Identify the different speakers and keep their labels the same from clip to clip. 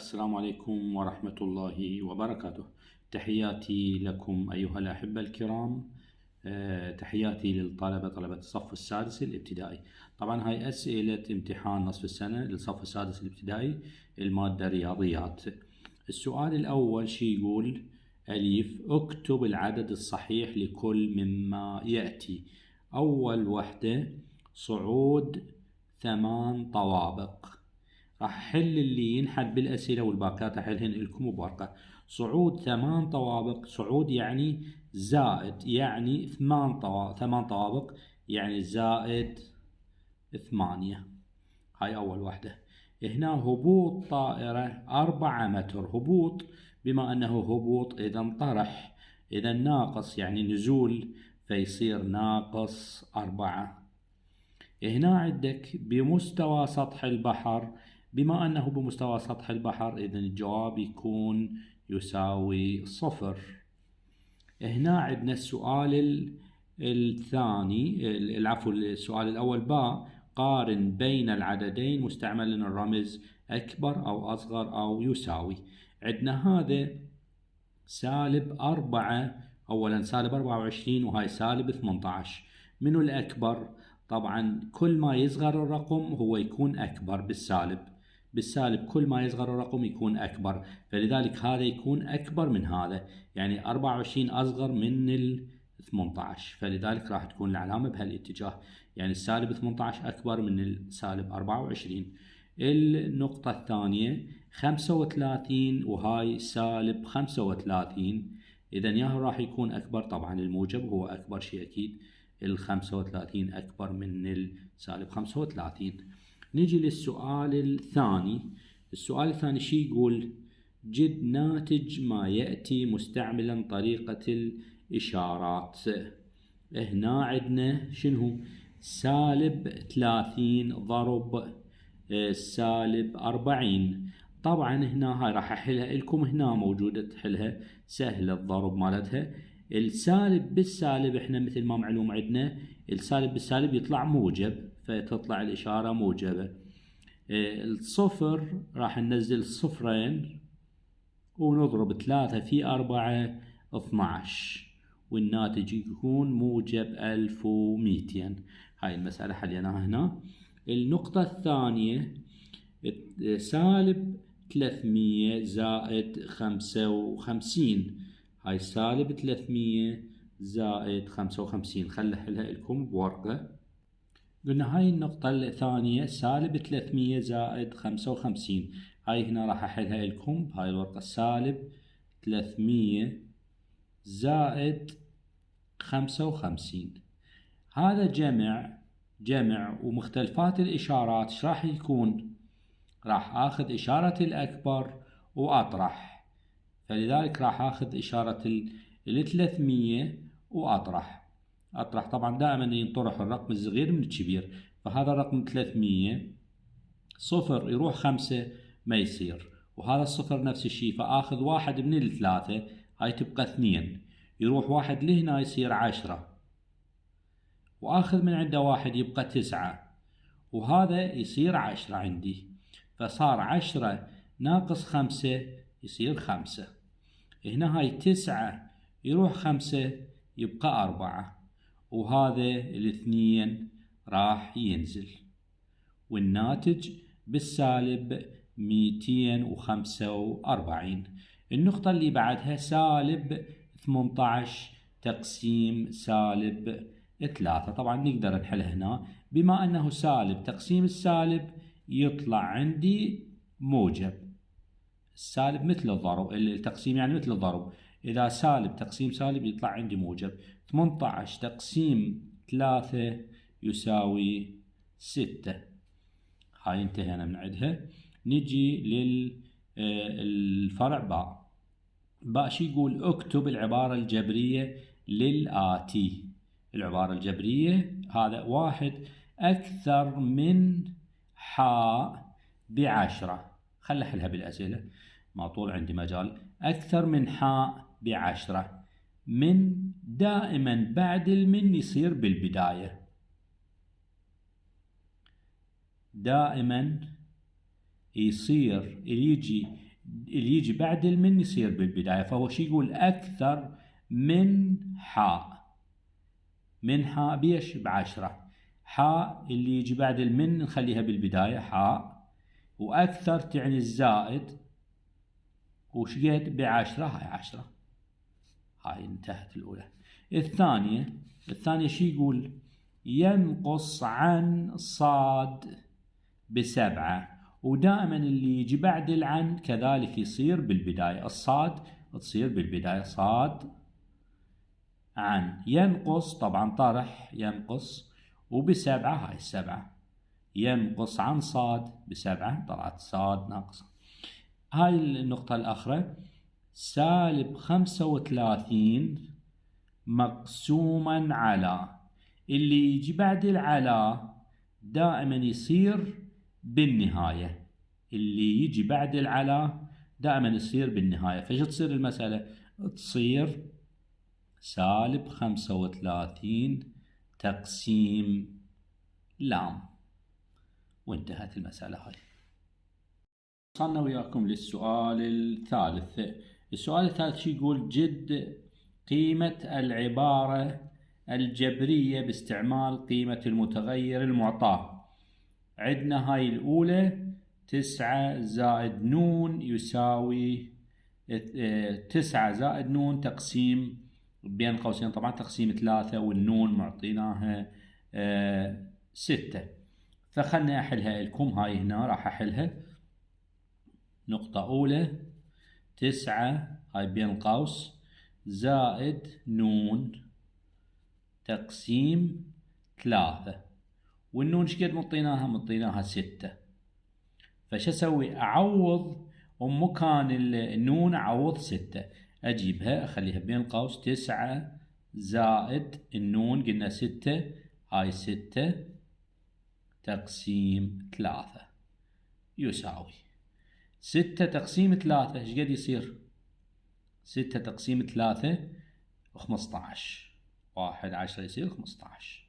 Speaker 1: السلام عليكم ورحمة الله وبركاته. تحياتي لكم أيها الأحبة الكرام. تحياتي للطلبة طلبة الصف السادس الابتدائي. طبعا هاي أسئلة امتحان نصف السنة للصف السادس الابتدائي، المادة رياضيات. السؤال الأول شي يقول: أليف، اكتب العدد الصحيح لكل مما يأتي. أول وحدة صعود 8 طوابق. راح أحل اللي ينحل بالأسئلة والباقيات أحلهن لكم بورقة. صعود 8 طوابق، صعود يعني زائد، يعني 8 طوابق يعني زائد 8. هاي أول وحدة. هنا هبوط طائرة 4 متر. هبوط بما أنه هبوط إذا طرح، إذا ناقص يعني نزول، فيصير ناقص 4. هنا عندك بمستوى سطح البحر. بما أنه بمستوى سطح البحر إذن الجواب يكون يساوي 0. هنا عندنا السؤال الثاني، العفو، السؤال الأول باء: قارن بين العددين مستعملا الرمز أكبر أو أصغر أو يساوي. عندنا هذا -4، أولا -24 وهاي -18. منو الأكبر؟ طبعا كل ما يصغر الرقم هو يكون أكبر بالسالب كل ما يصغر الرقم يكون أكبر، فلذلك هذا يكون أكبر من هذا، يعني 24 أصغر من 18، فلذلك راح تكون العلامة بهالاتجاه، يعني -18 أكبر من -24. النقطة الثانية 35 وهاي -35، إذا ياهو راح يكون أكبر، طبعا الموجب هو أكبر شيء أكيد، 35 أكبر من -35. نجي للسؤال الثاني. السؤال الثاني شي يقول: جد ناتج ما يأتي مستعملا طريقة الإشارات. هنا عندنا شنو؟ -30 ضرب -40. طبعا هنا هاي راح احلها لكم، هنا موجودة تحلها سهلة الضرب مالتها. السالب بالسالب احنا مثل ما معلوم عندنا السالب بالسالب يطلع موجب، فتطلع الإشارة موجبة. الصفر راح ننزل صفرين ونضرب 3 في 4 12، والناتج يكون موجب 1200. هاي المسألة حليناها هنا. النقطة الثانية -300 زائد 55. هاي -300 زائد 55، خل احلها لكم بورقة. قلنا هاي النقطة الثانية -300 زائد 55، هاي هنا راح احلها لكم بهاي الورقة. -300 زائد 55، هذا جمع ومختلفات الإشارات ايش راح يكون؟ راح اخذ إشارة الأكبر وأطرح، فلذلك راح اخذ إشارة 300 وأطرح. طبعا دائما ينطرح الرقم الصغير من الكبير، فهذا الرقم 300 صفر يروح 5 ما يصير، وهذا الصفر نفس الشيء، فآخذ واحد من الثلاثة، هاي تبقى 2، يروح واحد لهنا يصير 10، وآخذ من عنده واحد يبقى 9، وهذا يصير 10 عندي، فصار 10 ناقص 5 يصير 5. هنا هاي 9 يروح 5 يبقى 4، وهذا الاثنين راح ينزل، والناتج بالسالب 245. النقطة اللي بعدها -18 تقسيم -3. طبعا نقدر نحلها هنا، بما أنه سالب تقسيم السالب يطلع عندي موجب. السالب مثل الضرب، التقسيم يعني مثل الضرب، إذا سالب تقسيم سالب يطلع عندي موجب. 18 تقسيم 3 يساوي 6. هاي انتهينا من عندها. نجي للفرع باء شي يقول: اكتب العبارة الجبرية للآتي. العبارة الجبرية هذا: 1 أكثر من حاء ب10. خل أحلها بالأسئلة ما طول عندي مجال. أكثر من حاء ب10. من دائما بعد المن يصير بالبداية، دائما يصير يجي اللي يجي بعد المن يصير بالبداية، فهو شي يقول أكثر من حاء. من حاء بيش ب10. حاء اللي يجي بعد المن نخليها بالبداية حاء، وأكثر تعني الزائد، وشقد ب10. هاي 10. هاي انتهت الأولى. الثانية شي يقول ينقص عن صاد ب7، ودائما اللي يجي بعد العن كذلك يصير بالبداية. الصاد تصير بالبداية صاد عن. ينقص طبعا طرح ينقص، وب7 هاي 7. ينقص عن صاد ب7 طلعت صاد ناقصة. هاي النقطة الأخرى -35 مقسوما على. اللي يجي بعد العلى دائما يصير بالنهاية. اللي يجي بعد العلى دائما يصير بالنهاية. فايش تصير المسألة؟ تصير -35 تقسيم لام. وانتهت المسألة هاي. وصلنا وياكم للسؤال الثالث. السؤال الثالث شو يقول؟ جد قيمة العبارة الجبرية باستعمال قيمة المتغير المعطاه. عندنا هاي الأولى 9 زائد نون يساوي 9 زائد نون تقسيم بين قوسين طبعا تقسيم 3، والنون معطيناها 6. فخلنا أحلها لكم. هاي هنا راح أحلها. نقطة أولى 9 هاي بين قوس زائد نون تقسيم 3، والنون شقد مطيناها؟ مطيناها 6. فش أسوي؟ أعوض مكان النون، أعوض 6. أجيبها أخليها بين قوس 9 زائد النون قلنا 6، هاي 6 تقسيم 3 يساوي 6 تقسيم 3. ايش قد يصير؟ 6 تقسيم 3 15. 1 10 يصير 15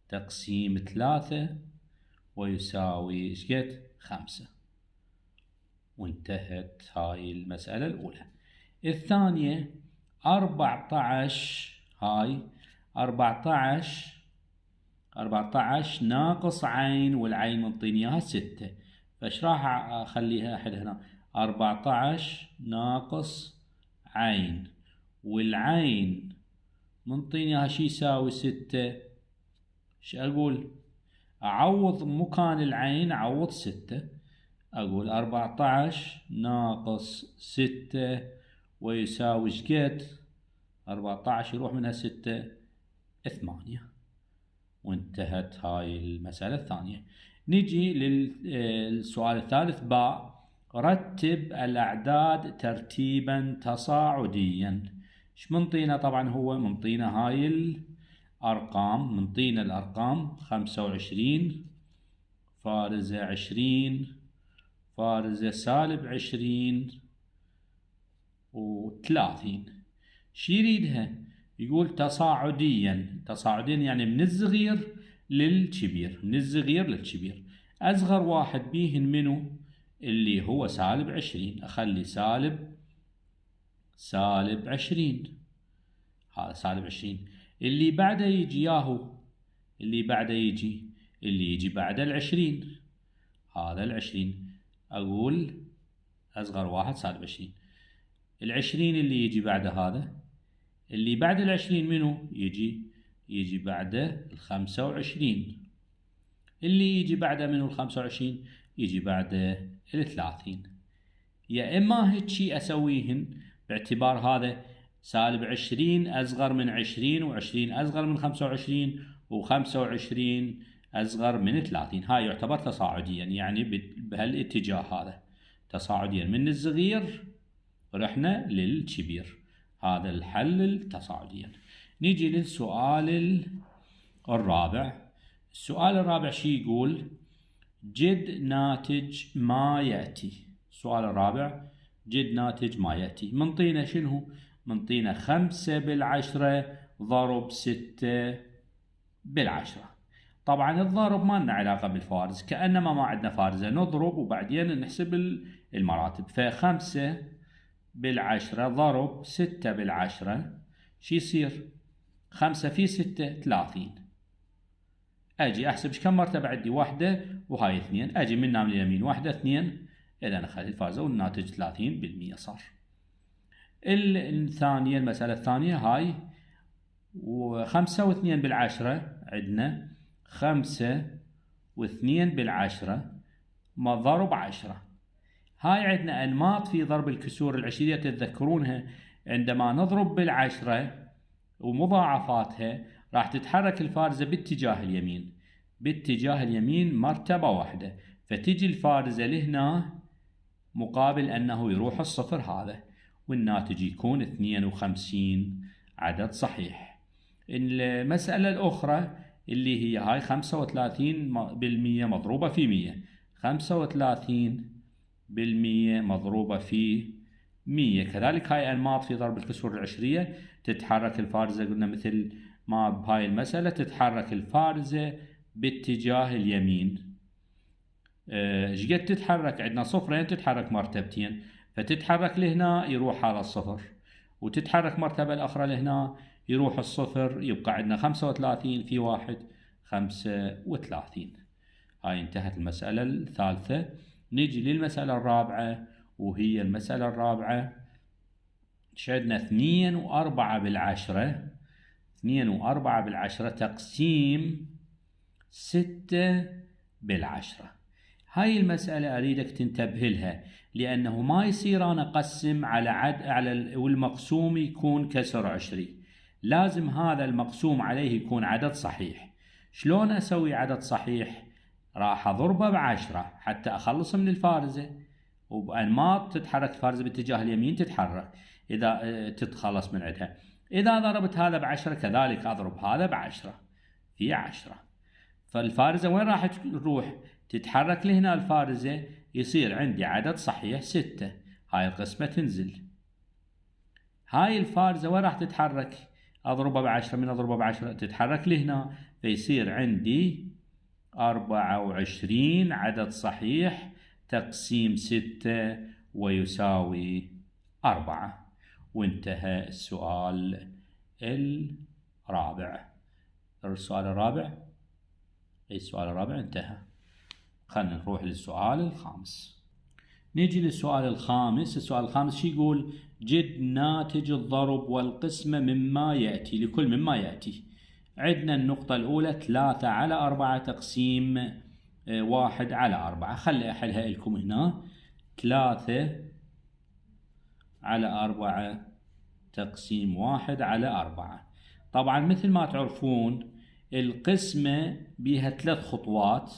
Speaker 1: تقسيم 3 ويساوي ايش قد؟ 5. وانتهت هاي المسألة الأولى. الثانية 14. هاي 14 ناقص عين، والعين منطيني اياها 6. فايش راح اخليها احد هنا؟ 14 ناقص عين، والعين منطيني اياها شي يساوي 6. ايش اقول؟ اعوض مكان العين، اعوض 6. اقول 14 ناقص 6 ويساوي ايش قد؟ 14 يروح منها 6 8. وانتهت هاي المسألة الثانية. نجي للسؤال الثالث باء. رتب الأعداد ترتيبا تصاعديا. ايش منطينا؟ طبعا هو منطينا هاي الأرقام. منطينا الأرقام 25 فارزة 20 فارزة -20 و30. شي يريدها؟ يقول تصاعديا. تصاعديا يعني من الصغير للكبير. من الصغير للكبير. أصغر واحد بيهن منو؟ اللي هو -20. أخلي -20. هذا -20. اللي بعده يجي ياهو. اللي بعده يجي بعد 20. هذا 20. أقول أصغر واحد -20. 20 اللي يجي بعد هذا. اللي بعد 20 منو؟ يجي بعده 25. اللي يجي بعده منو 25؟ يجي بعده 30. يا إما هيك أسويهن باعتبار هذا -20 أصغر من 20، و20 أصغر من 25، و25 أصغر من 30. هاي يعتبر تصاعديا، يعني بهالاتجاه هذا تصاعديا من الصغير رحنا للكبير. هذا الحل التصاعدي. نيجي للسؤال الرابع. السؤال الرابع شي يقول؟ جد ناتج ما يأتي. السؤال الرابع جد ناتج ما يأتي. منطينا شنو؟ منطينا 5 بالعشرة ضرب 6 بالعشرة. طبعا الضرب ما لنا علاقة بالفارز، كأنما ما عندنا فارزة، نضرب وبعدين نحسب المراتب. ف5 بالعشرة ضرب 6 بالعشرة شي يصير؟ 5 في 6 30. أجي أحسب كم مرتبة عندي؟ واحدة وهاي 2، أجي من من اليمين 1 2، إذا أخذ الفارزة والناتج 30% صار. الثانية، المسألة الثانية هاي، و5 و2 بالعشرة عندنا 5 و2 بالعشرة ما ضرب 10. هاي عندنا أنماط في ضرب الكسور العشرية تتذكرونها، عندما نضرب بالعشرة ومضاعفاتها راح تتحرك الفارزة باتجاه اليمين، باتجاه اليمين مرتبة واحدة، فتجي الفارزة لهنا مقابل أنه يروح الصفر هذا، والناتج يكون 52 عدد صحيح. المسألة الأخرى اللي هي هاي 35% مضروبة في 100، 35% مضروبة في 100. كذلك هاي أنماط في ضرب الكسور العشرية، تتحرك الفارزة قلنا مثل ما بهاي المسألة، تتحرك الفارزة باتجاه اليمين. شقد تتحرك؟ عندنا صفرين، تتحرك مرتبتين، فتتحرك لهنا يروح على الصفر، وتتحرك مرتبة الأخرى لهنا يروح الصفر، يبقى عندنا 35 في 1 35. هاي انتهت المسألة الثالثة. نيجي للمسألة الرابعة، وهي المسألة الرابعة عندنا 2 و4 بالعشرة، 2 و4 بالعشرة تقسيم 6 بالعشرة. هاي المسألة أريدك تنتبه لها، لأنه ما يصير أنا أقسم على والمقسوم يكون كسر عشري، لازم هذا المقسوم عليه يكون عدد صحيح. شلون أسوي عدد صحيح؟ راح أضربه ب10 حتى أخلص من الفارزة، وبأنماط تتحرك الفارزة باتجاه اليمين تتحرك إذا تتخلص من عندها. إذا ضربت هذا ب10 كذلك أضرب هذا ب10 في 10، فالفارزة وين راح تروح؟ تتحرك لهنا الفارزة، يصير عندي عدد صحيح 6. هاي القسمة تنزل. هاي الفارزة وين راح تتحرك؟ أضربها ب10، من أضربها ب10 تتحرك لهنا، فيصير عندي 24 عدد صحيح تقسيم 6 ويساوي 4. وانتهى السؤال الرابع. السؤال الرابع، السؤال الرابع انتهى. خلنا نروح للسؤال الخامس. نيجي للسؤال الخامس. السؤال الخامس شو يقول؟ جد ناتج الضرب والقسمة مما يأتي، لكل مما يأتي. عندنا النقطة الأولى 3 على 4 تقسيم 1 على 4. خلي أحلها لكم هنا. 3 على 4 تقسيم 1 على 4. طبعا مثل ما تعرفون القسمة بها 3 خطوات.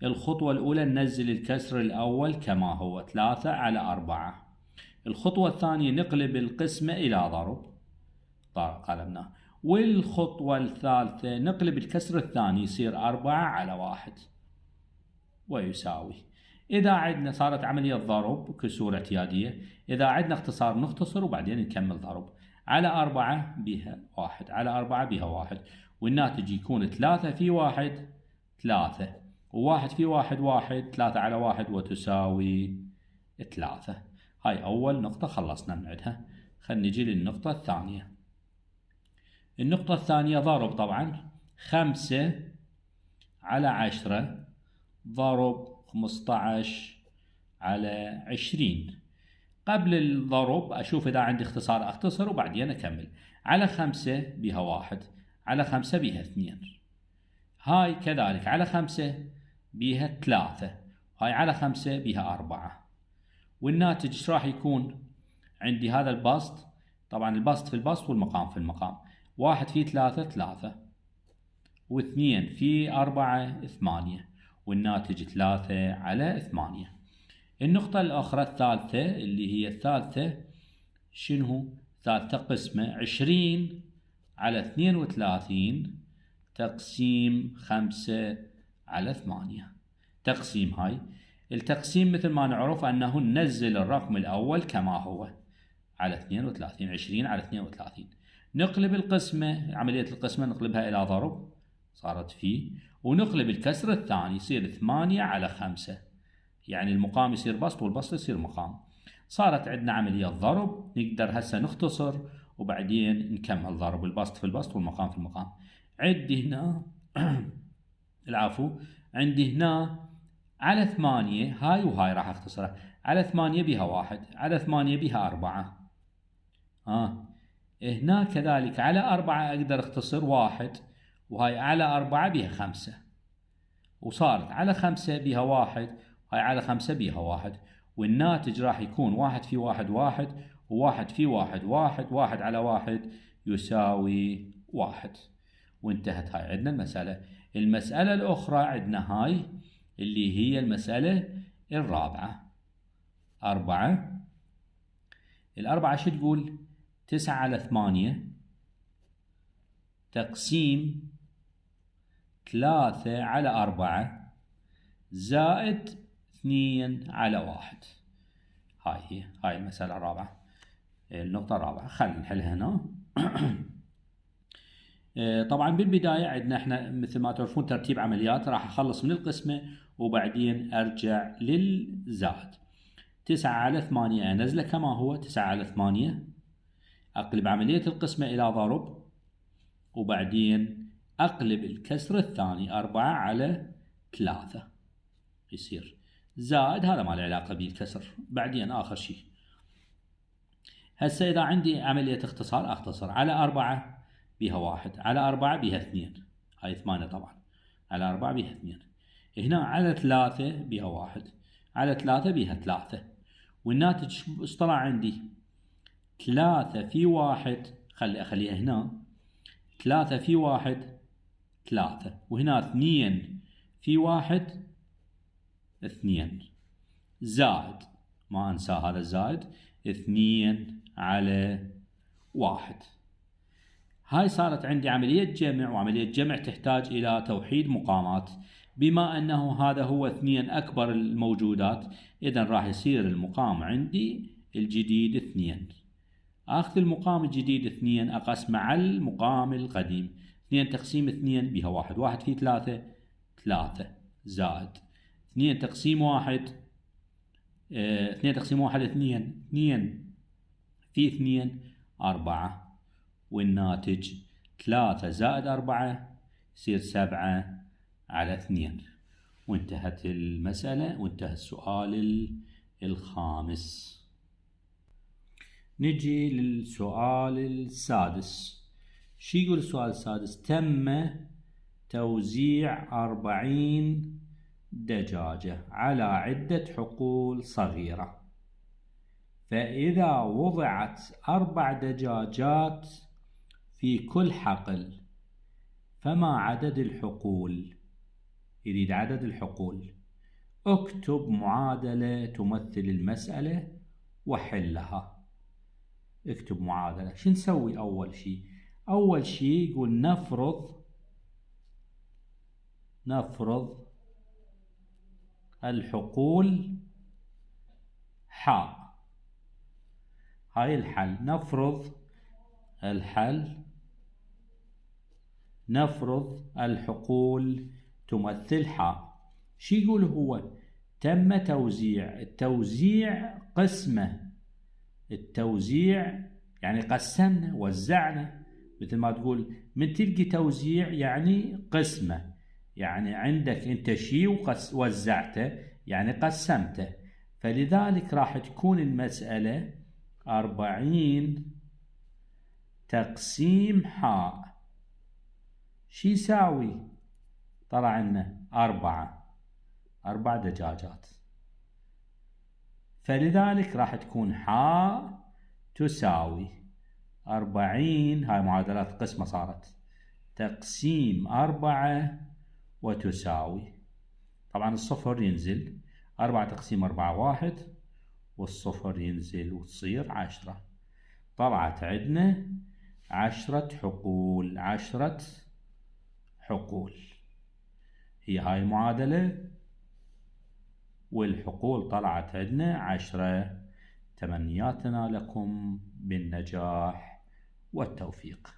Speaker 1: الخطوة الأولى ننزل الكسر الأول كما هو 3 على 4. الخطوة الثانية نقلب القسمة إلى ضرب، قلبناه. والخطوة الثالثة نقلب الكسر الثاني يصير 4 على 1 ويساوي. إذا عندنا صارت عملية ضرب كسور اعتيادية، إذا عندنا اختصار نختصر وبعدين نكمل ضرب. على 4 بها 1 على 4 بها 1، والناتج يكون 3 في 1 3، و1 في 1 1، 3 على 1 وتساوي 3. هاي أول نقطة خلصنا من عندها. خلينا نجي للنقطة الثانية. النقطة الثانية ضرب طبعا 5 على 10 ضرب 15 على 20. قبل الضرب أشوف إذا عندي اختصار أختصر وبعدين أكمل. على 5 بها 1، على 5 بها 2. هاي كذلك على 5 بها 3، هاي على 5 بها 4. والناتج ايش راح يكون؟ عندي هذا البسط، طبعا البسط في البسط والمقام في المقام. 1 في 3 3، و2 في 4 8، والناتج 3 على 8. النقطة الأخرى الثالثة اللي هي الثالثة شنو؟ ثالثة قسمة 20 على 32 تقسيم 5 على 8. تقسيم، هاي التقسيم مثل ما نعرف أنه ننزل الرقم الأول كما هو على 32، 20 على 32. نقلب القسمة، عملية القسمة نقلبها إلى ضرب، صارت فيه، ونقلب الكسر الثاني يصير 8 على 5، يعني المقام يصير بسط والبسط يصير مقام. صارت عندنا عملية ضرب، نقدر هسه نختصر وبعدين نكمل ضرب، البسط في البسط والمقام في المقام. عندي هنا العفو، عندي هنا على 8 هاي وهاي راح اختصرها، على 8 بها 1، على 8 بها 4. هنا كذلك على 4 اقدر اختصر 1، وهاي على 4 بها 5، وصارت على 5 بها 1، هاي على 5 بها 1، والناتج راح يكون 1 في 1 1، و1 في 1 1، 1 على 1 يساوي 1. وانتهت هاي عندنا المسألة. المسألة الأخرى عندنا هاي اللي هي المسألة الرابعة. 4، الأربعة شو تقول؟ 9 على 8 تقسيم 3 على 4 زائد 2 على 1. هاي المسألة الرابعة، النقطة الرابعة. خلينا نحلها هنا. طبعا بالبداية عندنا احنا مثل ما تعرفون ترتيب عمليات، راح اخلص من القسمة وبعدين ارجع للزائد. 9 على 8 انزله كما هو 9 على 8، اقلب عملية القسمة الى ضرب، وبعدين اقلب الكسر الثاني 4 على 3 يصير زائد، هذا ما له علاقة بالكسر بعدين اخر شيء. هسه اذا عندي عملية اختصار اختصر، على 4 بها 1، على 4 بها 2، هاي 8 طبعا، على 4 بها 2. هنا على 3 بها 1، على 3 بها 3، والناتج ايش طلع عندي؟ 3 في 1، اخليها هنا 3 في 1 3، وهنا 2 في 1 2، زائد ما انسى هذا الزائد 2 على 1. هاي صارت عندي عملية جمع، وعملية جمع تحتاج إلى توحيد مقامات. بما أنه هذا هو 2 أكبر الموجودات، إذن راح يصير المقام عندي الجديد 2. أخذ المقام الجديد 2 أقسمه على المقام القديم، 2 تقسيم 2 بها 1، 1 في 3 3 زائد 2 تقسيم 1، 2 تقسيم 1 2، 2 في 2 4، والناتج 3 زائد 4 يصير 7 على 2. وانتهت المسألة وانتهى السؤال الخامس. نجي للسؤال السادس. شو يقول السؤال السادس؟ تم توزيع 40 دجاجة على عدة حقول صغيرة، فإذا وضعت 4 دجاجات في كل حقل فما عدد الحقول؟ يريد عدد الحقول. اكتب معادلة تمثل المسألة وحلها. اكتب معادلة. شو نسوي أول شيء؟ أول شيء يقول نفرض الحقول حاء. هاي الحل. نفرض الحقول تمثل حاء. شو يقول هو؟ تم توزيع. التوزيع قسمة، التوزيع يعني قسمنا وزعنا، مثل ما تقول من تلقي توزيع يعني قسمة، يعني عندك انت شيء ووزعته يعني قسمته، فلذلك راح تكون المسألة 40 تقسيم حاء. شو يساوي؟ طلع لنا 4 دجاجات، فلذلك راح تكون حاء تساوي 40، هاي معادلات قسمة صارت، تقسيم 4 وتساوي، طبعا الصفر ينزل، 4 تقسيم 4 1، والصفر ينزل وتصير 10. طلعت عندنا 10 حقول. 10 حقول هي هاي المعادلة، والحقول طلعت عندنا 10. تمنياتنا لكم بالنجاح والتوفيق.